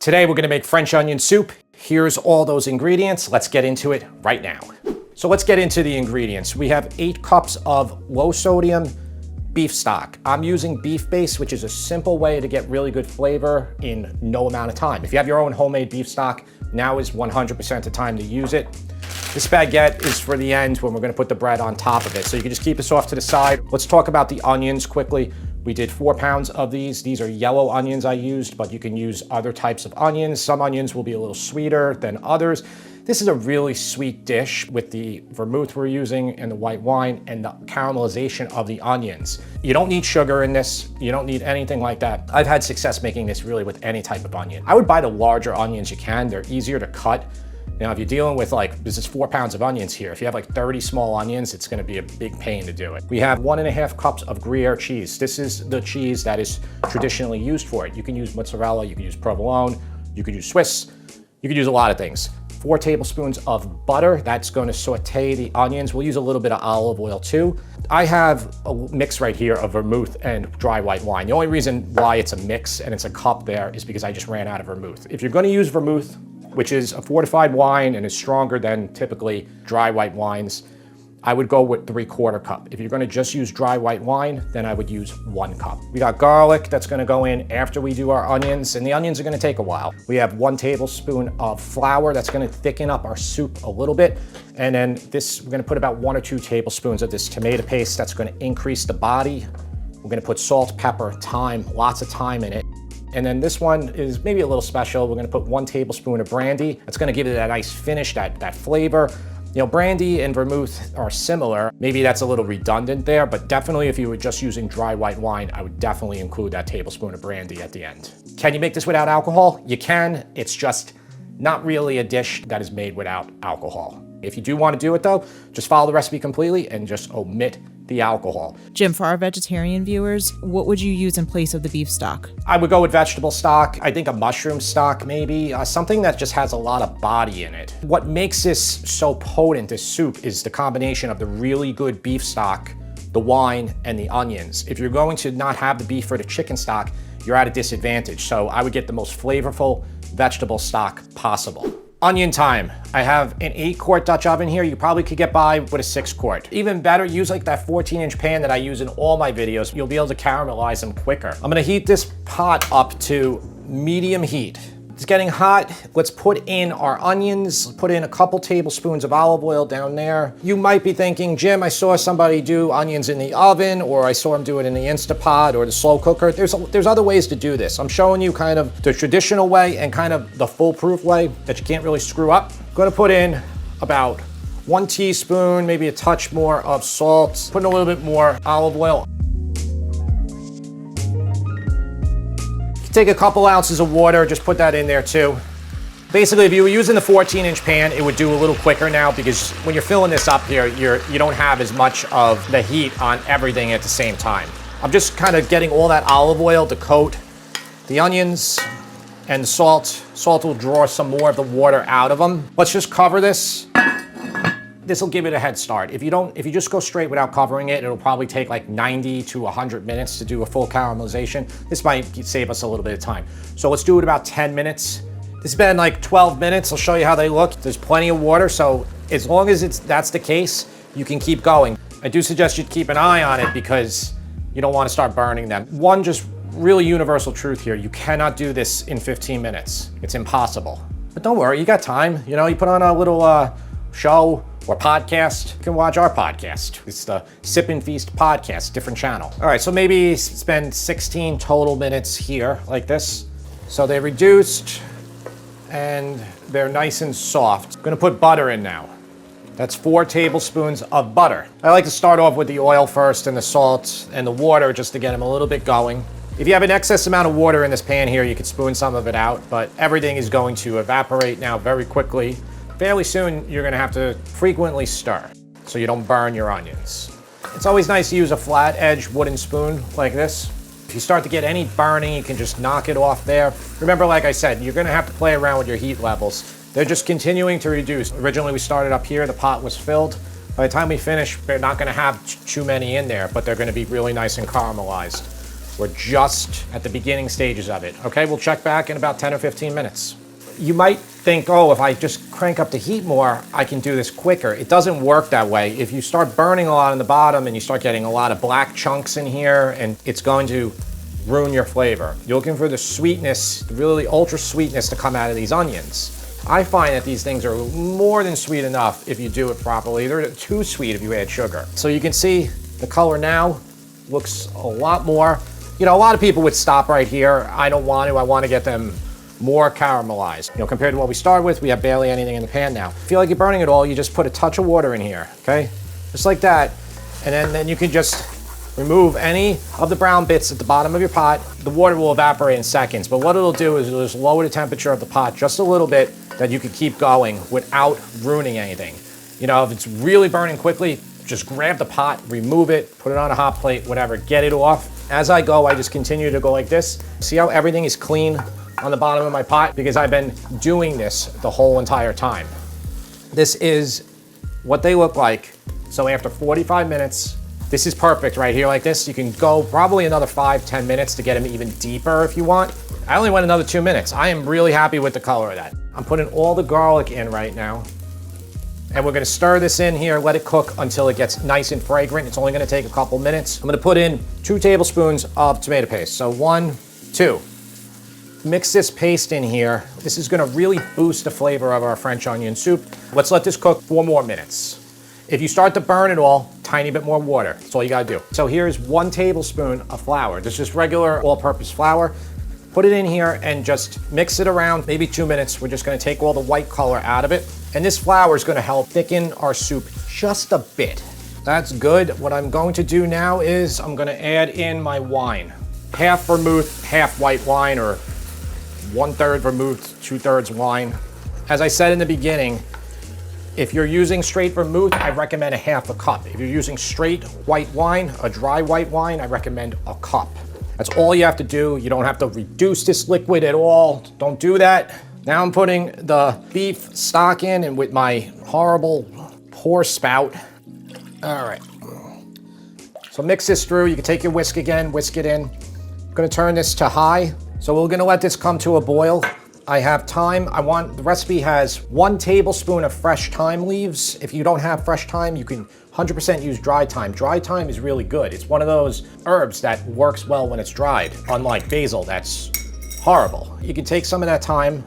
Today we're gonna make French onion soup. Here's all those ingredients. Let's get into it right now. So let's get into the ingredients. We have 8 cups of low sodium beef stock. I'm using beef base, which is a simple way to get really good flavor in no amount of time. If you have your own homemade beef stock, now is 100% the time to use it. This baguette is for the end when we're gonna put the bread on top of it. So you can just keep this off to the side. Let's talk about the onions quickly. We did 4 pounds of these. These are yellow onions I used, but you can use other types of onions. Some onions will be a little sweeter than others. This is a really sweet dish with the vermouth we're using and the white wine and the caramelization of the onions. You don't need sugar in this. You don't need anything like that. I've had success making this really with any type of onion. I would buy the larger onions you can. They're easier to cut. Now, if you're dealing with this is 4 pounds of onions here. If you have like 30 small onions, it's gonna be a big pain to do it. We have 1.5 cups of Gruyere cheese. This is the cheese that is traditionally used for it. You can use mozzarella, you can use provolone, you can use Swiss, you can use a lot of things. 4 tablespoons of butter. That's going to saute the onions. We'll use a little bit of olive oil too. I have a mix right here of vermouth and dry white wine. The only reason why it's a mix and it's a cup there is because I just ran out of vermouth. If you're going to use vermouth, which is a fortified wine and is stronger than typically dry white wines, I would go with 3/4 cup. If you're gonna just use dry white wine, then I would use 1 cup. We got garlic that's gonna go in after we do our onions, and the onions are gonna take a while. We have 1 tablespoon of flour that's gonna thicken up our soup a little bit. And then we're gonna put about 1 or 2 tablespoons of this tomato paste that's gonna increase the body. We're gonna put salt, pepper, thyme, lots of thyme in it. And then this one is maybe a little special. We're gonna put 1 tablespoon of brandy. That's gonna give it that nice finish, that flavor. You know, brandy and vermouth are similar. Maybe that's a little redundant there, but definitely if you were just using dry white wine, I would definitely include that tablespoon of brandy at the end. Can you make this without alcohol? You can. It's just not really a dish that is made without alcohol. If you do want to do it though, just follow the recipe completely and just omit the alcohol. Jim, for our vegetarian viewers, what would you use in place of the beef stock? I would go with vegetable stock. I think a mushroom stock maybe, something that just has a lot of body in it. What makes this so potent, this soup, is the combination of the really good beef stock, the wine, and the onions. If you're going to not have the beef or the chicken stock, you're at a disadvantage. So I would get the most flavorful vegetable stock possible. Onion time. I have an 8-quart Dutch oven here. You probably could get by with a 6-quart. Even better, use like that 14-inch pan that I use in all my videos. You'll be able to caramelize them quicker. I'm gonna heat this pot up to medium heat. It's getting hot. Let's put in our onions. Put in a couple tablespoons of olive oil down there. You might be thinking, Jim, I saw somebody do onions in the oven, or I saw him do it in the Instapot or the slow cooker. There's other ways to do this. I'm showing you kind of the traditional way and kind of the foolproof way that you can't really screw up. I'm gonna put in about 1 teaspoon, maybe a touch more of salt. Put in a little bit more olive oil. Take a couple ounces of water, just put that in there too. Basically, if you were using the 14-inch pan, it would do a little quicker now because when you're filling this up here, you don't have as much of the heat on everything at the same time. I'm just kind of getting all that olive oil to coat the onions and the salt. Salt will draw some more of the water out of them. Let's just cover this. This will give it a head start. If you just go straight without covering it, it'll probably take like 90 to 100 minutes to do a full caramelization. This might save us a little bit of time. So let's do it about 10 minutes. This has been like 12 minutes. I'll show you how they look. There's plenty of water, so as long as that's the case, you can keep going. I do suggest you keep an eye on it because you don't want to start burning them. One just really universal truth here, you cannot do this in 15 minutes. It's impossible. But don't worry, you got time. You know, you put on a little show or podcast, you can watch our podcast. It's the Sip and Feast podcast, different channel. All right, so maybe spend 16 total minutes here like this. So they're reduced and they're nice and soft. I'm gonna put butter in now. That's 4 tablespoons of butter. I like to start off with the oil first and the salt and the water just to get them a little bit going. If you have an excess amount of water in this pan here, you could spoon some of it out, but everything is going to evaporate now very quickly. Fairly soon, you're gonna have to frequently stir so you don't burn your onions. It's always nice to use a flat edge wooden spoon like this. If you start to get any burning, you can just knock it off there. Remember, like I said, you're gonna have to play around with your heat levels. They're just continuing to reduce. Originally, we started up here, the pot was filled. By the time we finish, they're not gonna have too many in there, but they're gonna be really nice and caramelized. We're just at the beginning stages of it. Okay, we'll check back in about 10 or 15 minutes. You might think, oh, if I just crank up the heat more, I can do this quicker. It doesn't work that way. If you start burning a lot on the bottom and you start getting a lot of black chunks in here, and it's going to ruin your flavor. You're looking for the sweetness, the really ultra sweetness to come out of these onions. I find that these things are more than sweet enough if you do it properly. They're too sweet if you add sugar. So you can see the color now looks a lot more. You know, a lot of people would stop right here. I don't want to. I want to get them more caramelized. You know, compared to what we started with, we have barely anything in the pan now. Feel like you're burning it all, you just put a touch of water in here, okay? Just like that. And then you can just remove any of the brown bits at the bottom of your pot. The water will evaporate in seconds, but what it'll do is it'll just lower the temperature of the pot just a little bit, that you can keep going without ruining anything. You know, if it's really burning quickly, just grab the pot, remove it, put it on a hot plate, whatever, get it off. As I go, I just continue to go like this. See how everything is clean on the bottom of my pot? Because I've been doing this the whole entire time. This is what they look like. So after 45 minutes, this is perfect right here like this. You can go probably another 5-10 minutes to get them even deeper if you want. I only went another 2 minutes. I am really happy with the color of that. I'm putting all the garlic in right now. And we're gonna stir this in here, let it cook until it gets nice and fragrant. It's only gonna take a couple minutes. I'm gonna put in 2 tablespoons of tomato paste. So 1, 2. Mix this paste in here. This is gonna really boost the flavor of our French onion soup. Let's let this cook 4 more minutes. If you start to burn it all, tiny bit more water. That's all you gotta do. So here's 1 tablespoon of flour. This is just regular all-purpose flour. Put it in here and just mix it around, maybe 2 minutes. We're just gonna take all the white color out of it. And this flour is gonna help thicken our soup just a bit. That's good. What I'm going to do now is I'm gonna add in my wine. Half vermouth, half white wine, or 1/3 vermouth, 2/3 wine. As I said in the beginning, if you're using straight vermouth, I recommend a half a cup. If you're using straight white wine, a dry white wine, I recommend a cup. That's all you have to do. You don't have to reduce this liquid at all. Don't do that. Now I'm putting the beef stock in, and with my horrible pour spout. All right. So mix this through. You can take your whisk again, whisk it in. I'm gonna turn this to high. So we're gonna let this come to a boil. I have thyme. The recipe has 1 tablespoon of fresh thyme leaves. If you don't have fresh thyme, you can 100% use dry thyme. Dry thyme is really good. It's one of those herbs that works well when it's dried, unlike basil, that's horrible. You can take some of that thyme,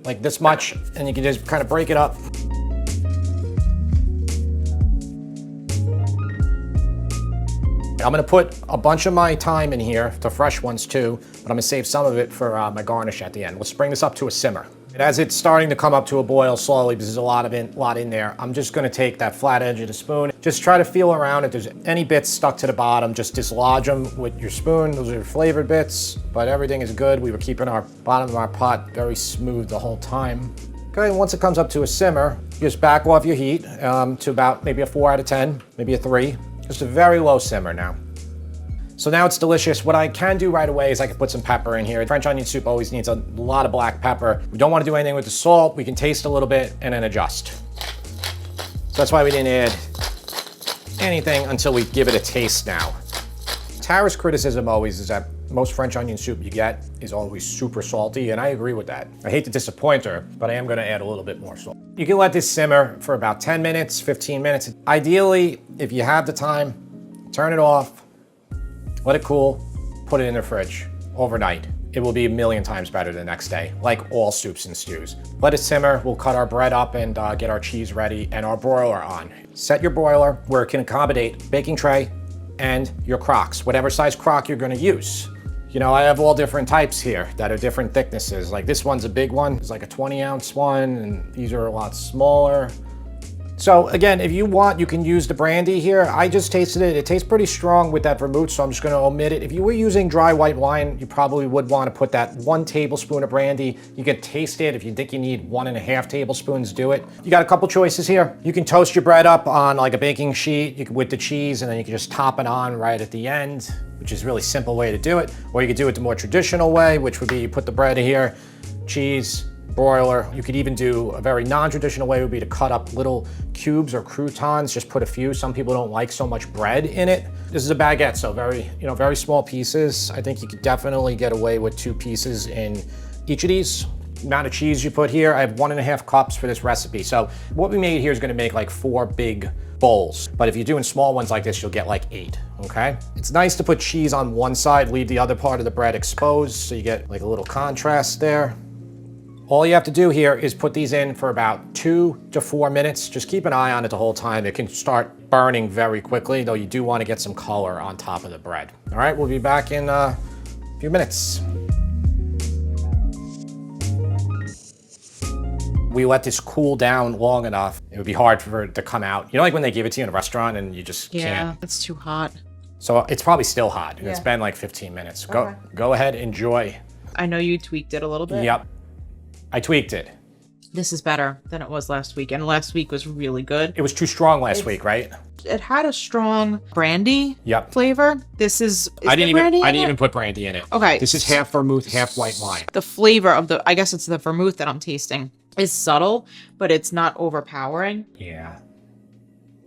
like this much, and you can just kind of break it up. I'm gonna put a bunch of my thyme in here, the fresh ones too, but I'm gonna save some of it for my garnish at the end. Let's bring this up to a simmer. And as it's starting to come up to a boil slowly, because there's a lot in there, I'm just gonna take that flat edge of the spoon, just try to feel around if there's any bits stuck to the bottom, just dislodge them with your spoon. Those are your flavored bits, but everything is good. We were keeping our bottom of our pot very smooth the whole time. Okay, and once it comes up to a simmer, just back off your heat to about maybe a 4 out of 10, maybe a 3. Just a very low simmer now. So now it's delicious. What I can do right away is I can put some pepper in here. French onion soup always needs a lot of black pepper. We don't want to do anything with the salt. We can taste a little bit and then adjust. So that's why we didn't add anything until we give it a taste now. Tara's criticism always is that most French onion soup you get is always super salty, and I agree with that. I hate to disappoint her, but I am gonna add a little bit more salt. You can let this simmer for about 10 minutes, 15 minutes. Ideally, if you have the time, turn it off, let it cool, put it in the fridge overnight. It will be a million times better the next day, like all soups and stews. Let it simmer, we'll cut our bread up and get our cheese ready and our broiler on. Set your broiler where it can accommodate baking tray and your crocks, whatever size crock you're gonna use. You know, I have all different types here that are different thicknesses. Like this one's a big one, it's like a 20-ounce one, and these are a lot smaller. So again, if you want, you can use the brandy here. I just tasted it. It tastes pretty strong with that vermouth, so I'm just gonna omit it. If you were using dry white wine, you probably would wanna put that 1 tablespoon of brandy. You can taste it. If you think you need 1.5 tablespoons, do it. You got a couple choices here. You can toast your bread up on like a baking sheet with the cheese, and then you can just top it on right at the end, which is a really simple way to do it. Or you could do it the more traditional way, which would be you put the bread here, cheese, broiler. You could even do a very non-traditional way would be to cut up little cubes or croutons, just put a few. Some people don't like so much bread in it. This is a baguette, so very, very small pieces. I think you could definitely get away with 2 pieces in each of these. Amount of cheese you put here, I have 1.5 cups for this recipe. So what we made here is gonna make like 4 big bowls. But if you're doing small ones like this, you'll get like 8, okay? It's nice to put cheese on one side, leave the other part of the bread exposed so you get like a little contrast there. All you have to do here is put these in for about 2 to 4 minutes. Just keep an eye on it the whole time. It can start burning very quickly, though you do want to get some color on top of the bread. All right, we'll be back in a few minutes. We let this cool down long enough. It would be hard for it to come out. You know, like when they give it to you in a restaurant and you just can't. Yeah, it's too hot. So it's probably still hot. Yeah. It's been like 15 minutes. Okay. Go ahead, enjoy. I know you tweaked it a little bit. Yep, I tweaked it. This is better than it was last week, and last week was really good. It was too strong last week, right? It had a strong brandy flavor. This is I didn't brandy even put brandy in it. Okay. This is half vermouth, half white wine. The flavor of I guess it's the vermouth that I'm tasting, is subtle, but it's not overpowering. Yeah.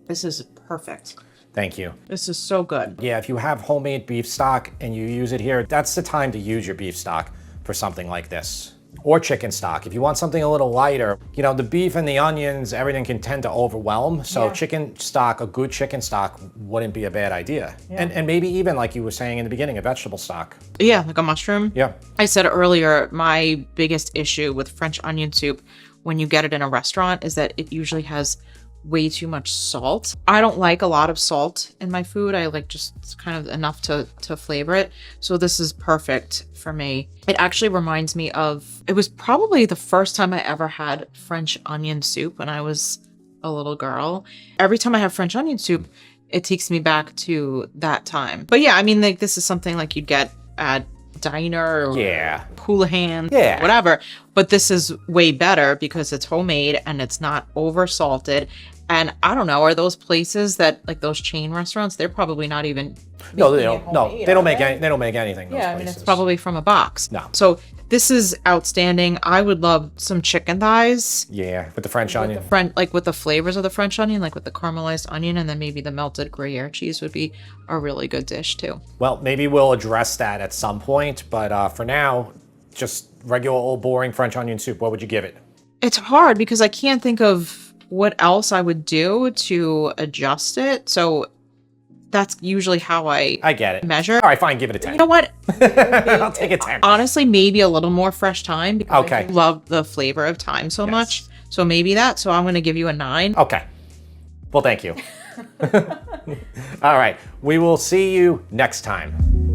This is perfect. Thank you. This is so good. Yeah, if you have homemade beef stock and you use it here, that's the time to use your beef stock for something like this. Or chicken stock. If you want something a little lighter, the beef and the onions, everything can tend to overwhelm. So chicken stock, a good chicken stock wouldn't be a bad idea. Yeah. And maybe even like you were saying in the beginning, a vegetable stock. Yeah, like a mushroom. Yeah. I said earlier, my biggest issue with French onion soup when you get it in a restaurant is that it usually has way too much salt. I don't like a lot of salt in my food. I like just kind of enough to flavor it. So this is perfect for me. It actually reminds me of, it was probably the first time I ever had French onion soup when I was a little girl. Every time I have French onion soup, it takes me back to that time. But yeah, I mean, like this is something like you'd get at diner or Houlihan, whatever. But this is way better because it's homemade and it's not over salted. And I don't know, are those places that like those chain restaurants? They're probably not even. No, they don't. No, they don't make any. They don't make anything. Yeah, I mean it's probably from a box. No. So this is outstanding. I would love some chicken thighs. Yeah, with the French onion. Like with the flavors of the French onion, like with the caramelized onion, and then maybe the melted Gruyere cheese would be a really good dish too. Well, maybe we'll address that at some point, but for now, just regular old boring French onion soup. What would you give it? It's hard because I can't think of what else I would do to adjust it. So that's usually how I get it. Measure. All right, fine, give it a 10. You know what? I'll take a 10. Honestly, maybe a little more fresh thyme because I love the flavor of thyme so much. So maybe that. So I'm going to give you a 9. Okay. Well, thank you. All right. We will see you next time.